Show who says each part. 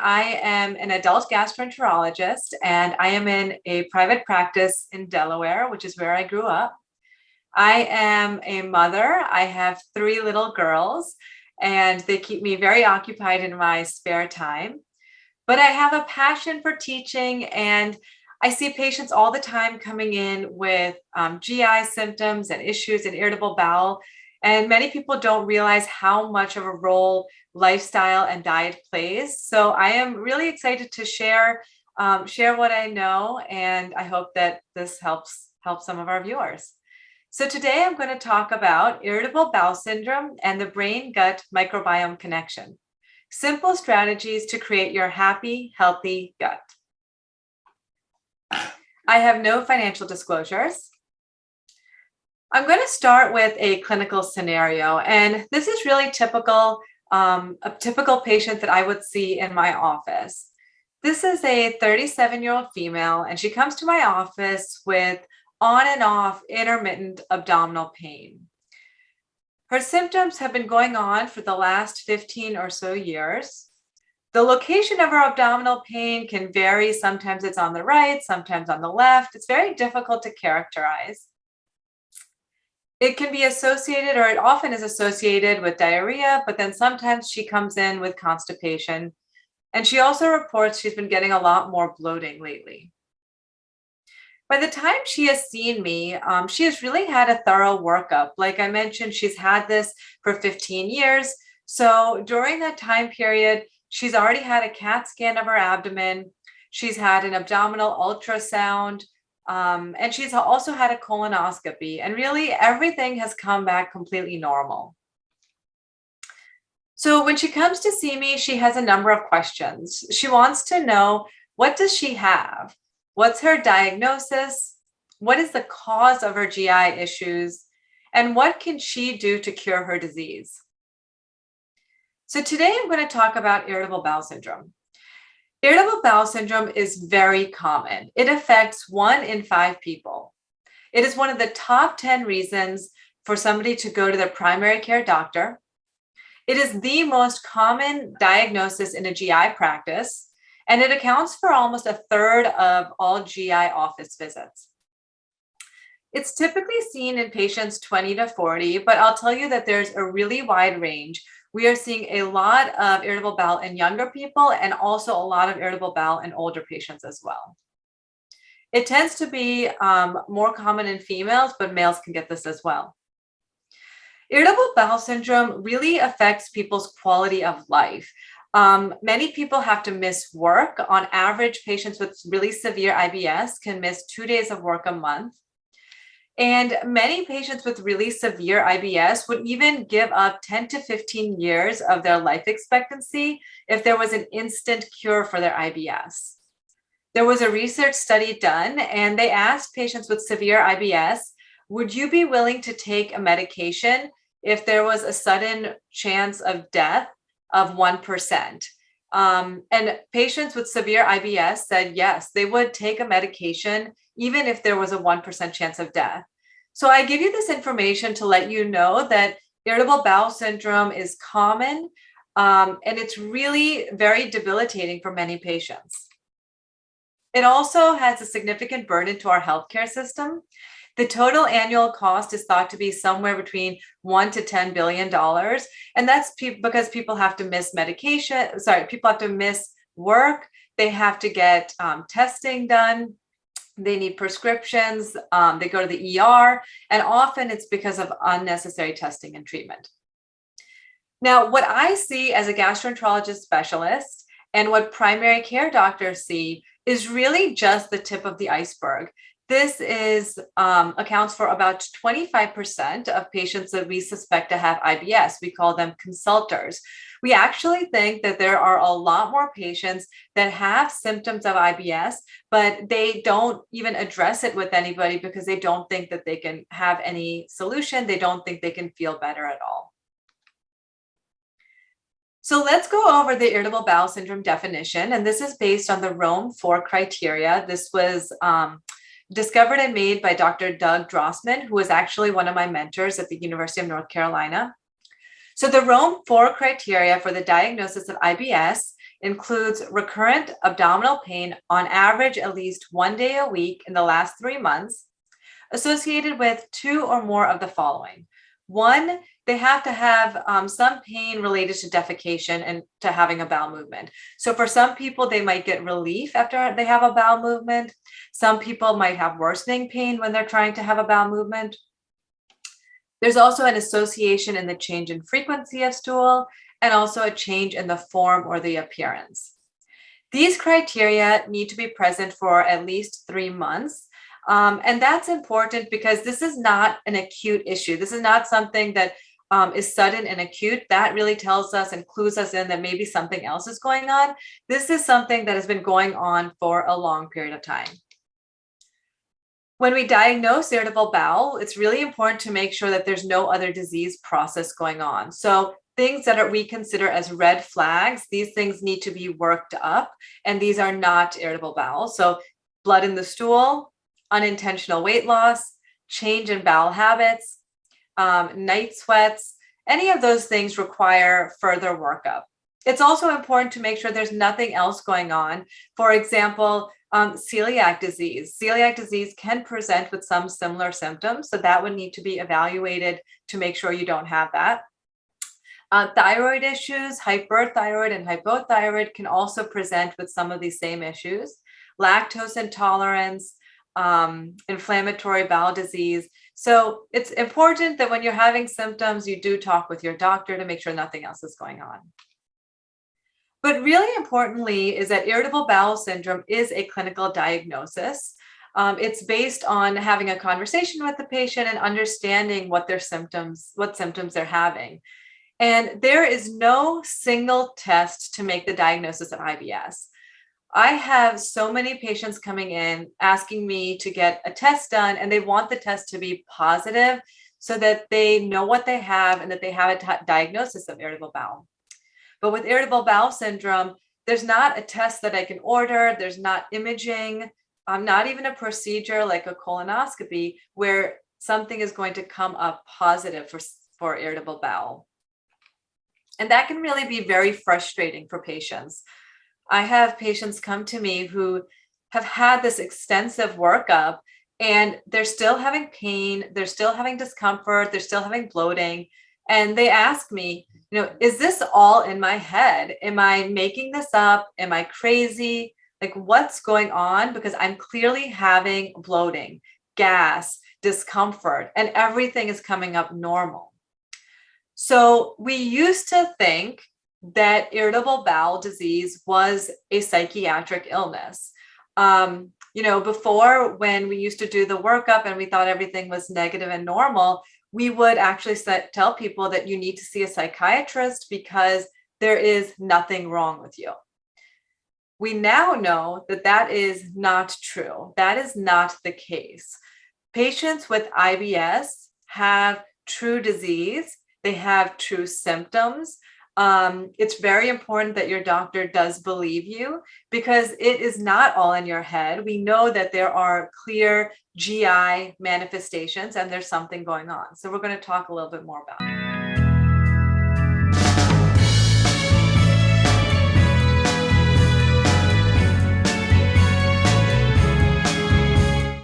Speaker 1: I am an adult gastroenterologist, and I am in a private practice in Delaware, which is where I grew up. I am a mother. I have 3 little girls, and they keep me very occupied in my spare time. But I have a passion for teaching, and I see patients all the time coming in with GI symptoms and issues and irritable bowel. And many people don't realize how much of a role lifestyle and diet plays. So I am really excited to share what I know, and I hope that this helps some of our viewers. So today I'm going to talk about irritable bowel syndrome and the brain-gut microbiome connection. Simple strategies to create your happy, healthy gut. I have no financial disclosures. I'm going to start with a clinical scenario, and this is really typical, a typical patient that I would see in my office. This is a 37-year-old female, and she comes to my office with on and off intermittent abdominal pain. Her symptoms have been going on for the last 15 or so years. The location of her abdominal pain can vary. Sometimes it's on the right, sometimes on the left. It's very difficult to characterize. It can be associated, or it often is associated with diarrhea, but then sometimes she comes in with constipation. And she also reports she's been getting a lot more bloating lately. By the time she has seen me, she has really had a thorough workup. Like I mentioned, she's had this for 15 years. So during that time period, she's already had a CAT scan of her abdomen. She's had an abdominal ultrasound, and she's also had a colonoscopy. And really, everything has come back completely normal. So when she comes to see me, she has a number of questions. She wants to know, what does she have? What's her diagnosis? What is the cause of her GI issues? And what can she do to cure her disease? So today I'm going to talk about irritable bowel syndrome. Irritable bowel syndrome is very common. It affects 1 in 5 people. It is one of the top 10 reasons for somebody to go to their primary care doctor. It is the most common diagnosis in a GI practice, and it accounts for almost 1/3 of all GI office visits. It's typically seen in patients 20 to 40, but I'll tell you that there's a really wide range. We are seeing a lot of irritable bowel in younger people, and also a lot of irritable bowel in older patients as well. It tends to be more common in females, but males can get this as well. Irritable bowel syndrome really affects people's quality of life. Many people have to miss work. On average, patients with really severe IBS can miss 2 days of work a month. And many patients with really severe IBS would even give up 10 to 15 years of their life expectancy if there was an instant cure for their IBS. There was a research study done, and they asked patients with severe IBS, would you be willing to take a medication if there was a sudden chance of death of 1%? And patients with severe IBS said yes, they would take a medication even if there was a 1% chance of death. So I give you this information to let you know that irritable bowel syndrome is common, and it's really very debilitating for many patients. It also has a significant burden to our healthcare system. The total annual cost is thought to be somewhere between $1 to $10 billion. And that's because people have to miss people have to miss work. They have to get testing done. They need prescriptions. They go to the ER. And often it's because of unnecessary testing and treatment. Now, what I see as a gastroenterologist specialist and what primary care doctors see is really just the tip of the iceberg. This accounts for about 25% of patients that we suspect to have IBS. We call them consulters. We actually think that there are a lot more patients that have symptoms of IBS, but they don't even address it with anybody because they don't think that they can have any solution. They don't think they can feel better at all. So let's go over the irritable bowel syndrome definition, and this is based on the Rome 4 criteria. This was discovered and made by Dr. Doug Drossman, who was actually one of my mentors at the University of North Carolina. So the Rome 4 criteria for the diagnosis of IBS includes recurrent abdominal pain on average at least 1 day a week in the last 3 months, associated with 2 or more of the following. 1, they have to have some pain related to defecation and to having a bowel movement. So for some people, they might get relief after they have a bowel movement. Some people might have worsening pain when they're trying to have a bowel movement. There's also an association in the change in frequency of stool and also a change in the form or the appearance. These criteria need to be present for at least 3 months. And that's important because this is not an acute issue. This is not something that is sudden and acute. That really tells us and clues us in that maybe something else is going on. This is something that has been going on for a long period of time. When we diagnose irritable bowel, it's really important to make sure that there's no other disease process going on. So things that we consider as red flags, these things need to be worked up, and these are not irritable bowel. So blood in the stool, unintentional weight loss, change in bowel habits, night sweats, any of those things require further workup. It's also important to make sure there's nothing else going on. For example, celiac disease. Celiac disease can present with some similar symptoms, so that would need to be evaluated to make sure you don't have that. Thyroid issues, hyperthyroid and hypothyroid can also present with some of these same issues. Lactose intolerance, inflammatory bowel disease. So it's important that when you're having symptoms, you do talk with your doctor to make sure nothing else is going on. But really importantly is that irritable bowel syndrome is a clinical diagnosis. It's based on having a conversation with the patient and understanding what symptoms they're having. And there is no single test to make the diagnosis of IBS. I have so many patients coming in asking me to get a test done, and they want the test to be positive so that they know what they have and that they have a diagnosis of irritable bowel. But with irritable bowel syndrome, there's not a test that I can order. There's not imaging, not even a procedure like a colonoscopy where something is going to come up positive for irritable bowel. And that can really be very frustrating for patients. I have patients come to me who have had this extensive workup and they're still having pain, they're still having discomfort, they're still having bloating. And they ask me, is this all in my head? Am I making this up? Am I crazy? Like, what's going on? Because I'm clearly having bloating, gas, discomfort, and everything is coming up normal. So we used to think that irritable bowel disease was a psychiatric illness. Before, when we used to do the workup and we thought everything was negative and normal, we would actually tell people that you need to see a psychiatrist because there is nothing wrong with you. We now know that that is not true. That is not the case. Patients with IBS have true disease. They have true symptoms. It's very important that your doctor does believe you because it is not all in your head. We know that there are clear GI manifestations and there's something going on. So we're going to talk a little bit more about it.